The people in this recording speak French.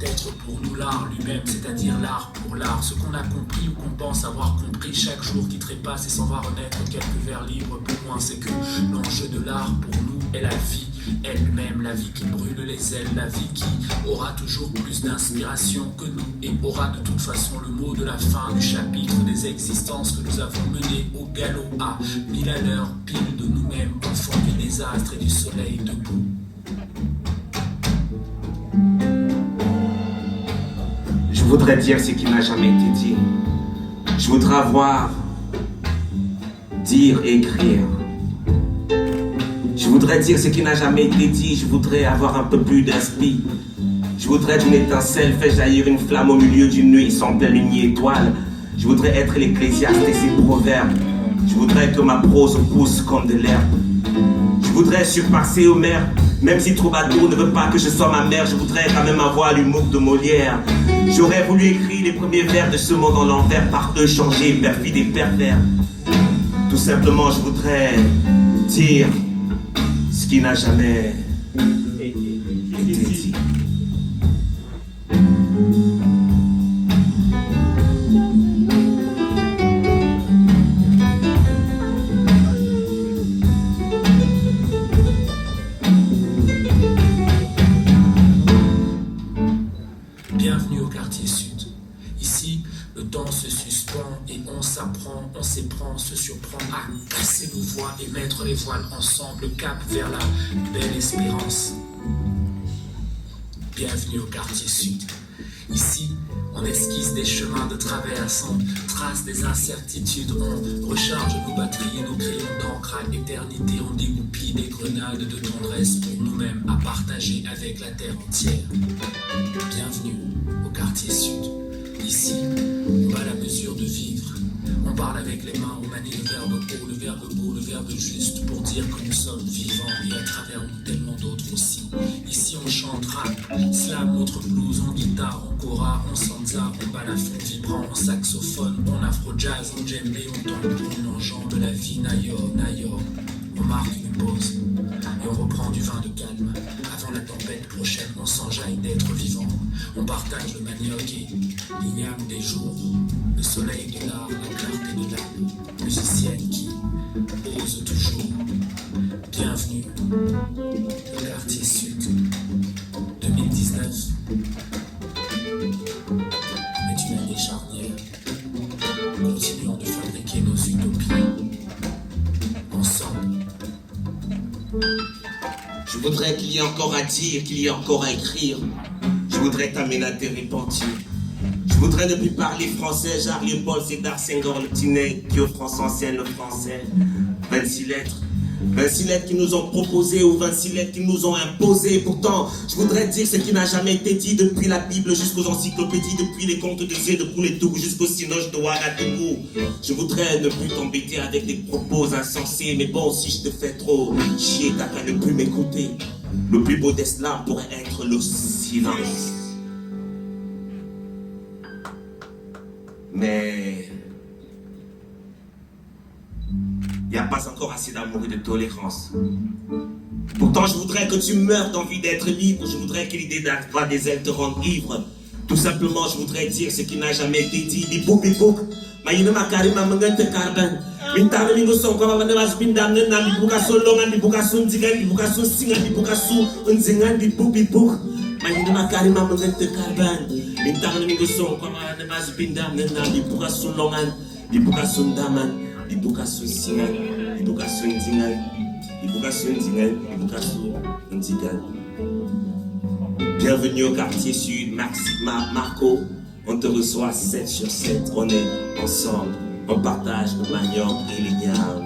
être pour nous l'art lui-même, c'est-à-dire l'art pour l'art. Ce qu'on a compris ou qu'on pense avoir compris chaque jour qui trépasse et s'en va renaître quelques vers libres. Pour moi, c'est que l'enjeu de l'art pour nous est la vie elle-même, la vie qui brûle les ailes, la vie qui aura toujours plus d'inspiration que nous et aura de toute façon le mot de la fin du chapitre des existences que nous avons menées au galop à 1000 à l'heure, pile de nous-mêmes, enfants du désastre et du soleil debout. Je voudrais dire ce qui n'a jamais été dit. Je voudrais avoir, dire, écrire. Je voudrais dire ce qui n'a jamais été dit. Je voudrais avoir un peu plus d'inspi. Je voudrais d'une étincelle faire jaillir une flamme au milieu d'une nuit sans pleine lune étoile. Je voudrais être l'Ecclésiaste et ses proverbes. Je voudrais que ma prose pousse comme de l'herbe. Je voudrais surpasser Homère. Même si Troubadour ne veut pas que je sois ma mère, je voudrais quand même avoir l'humour de Molière. J'aurais voulu écrire les premiers vers de ce monde en l'envers, par eux changer perfide et pervers. Tout simplement, je voudrais dire ce qui n'a jamais été dit. Bienvenue au quartier sud. Ici, le temps se suspend et on s'apprend, on s'éprend, se surprend à casser nos voix et mettre les voiles ensemble, cap vers la belle espérance. Bienvenue au quartier sud. Ici, on esquisse des chemins de traverse, on trace des incertitudes, on recharge nos batteries et nos crayons d'encre à l'éternité, on dégoupille des grenades de tendresse pour nous-mêmes à partager avec la terre entière. Bienvenue au quartier sud. Ici, on bat la mesure de vivre. On parle avec les mains, on manie le verbe haut, le verbe beau, le verbe juste pour dire que nous sommes vivants et à travers nous tellement d'autres aussi. Ici on chante rap, slam, notre blues, en guitare, en kora, en sansa, on balafon vibrant, en saxophone, en afro-jazz, en djembé, on tambourine, en jambe la vie, nayor, nayor. On marque une pause et on reprend du vin de calme. Avant la tempête prochaine, on s'enjaille d'être vivant. On partage le manioc et l'igname des jours. Le soleil de l'art, la clarté de l'âme. Musicienne qui ose toujours. Bienvenue au quartier sud. 2019 est une année charnière. Continuons de fabriquer nos utopies. Ensemble. Je voudrais qu'il y ait encore à dire, qu'il y ait encore à écrire. Je voudrais t'amener à te repentir. Je voudrais ne plus parler français, Charlie Paul, Cédar Senghor, le Tinet, qui aux France ancienne le français. 26 lettres. 26 lettres qui nous ont proposées ou 26 lettres qui nous ont imposées. Pourtant, je voudrais dire ce qui n'a jamais été dit depuis la Bible jusqu'aux encyclopédies, depuis les contes de Zé de Pouletou jusqu'aux cinoches de Ouagadougou. Je voudrais ne plus t'embêter avec des propos insensés. Mais bon, si je te fais trop chier, t'as qu'à ne plus m'écouter. Le plus beau d'Islam pourrait être le silence. Mais il n'y a pas encore assez d'amour et de tolérance. Pourtant, je voudrais que tu meurs d'envie d'être libre. Je voudrais que l'idée d'avoir des ailes te rende ivre. Tout simplement, je voudrais dire ce qui n'a jamais été dit. Di bouk, mayina makari mamangante karban. Mintana mingo son kwa mabane wasbindam nena di bukaso longan di bukaso nzigan di bukaso singan di bukaso nzingan di bouk. Mayina makari mamangante karban. Mintana mingo son kwa mabane wasbindam nena di bukaso longan di bukaso ndaman. Di bukaso singan, di bukaso nzingan, di bukaso nzingan, di bukaso nzigan. Bienvenue au quartier sud, Marco. On te reçoit 7 sur 7. On est ensemble, on partage nos manioc et les liens.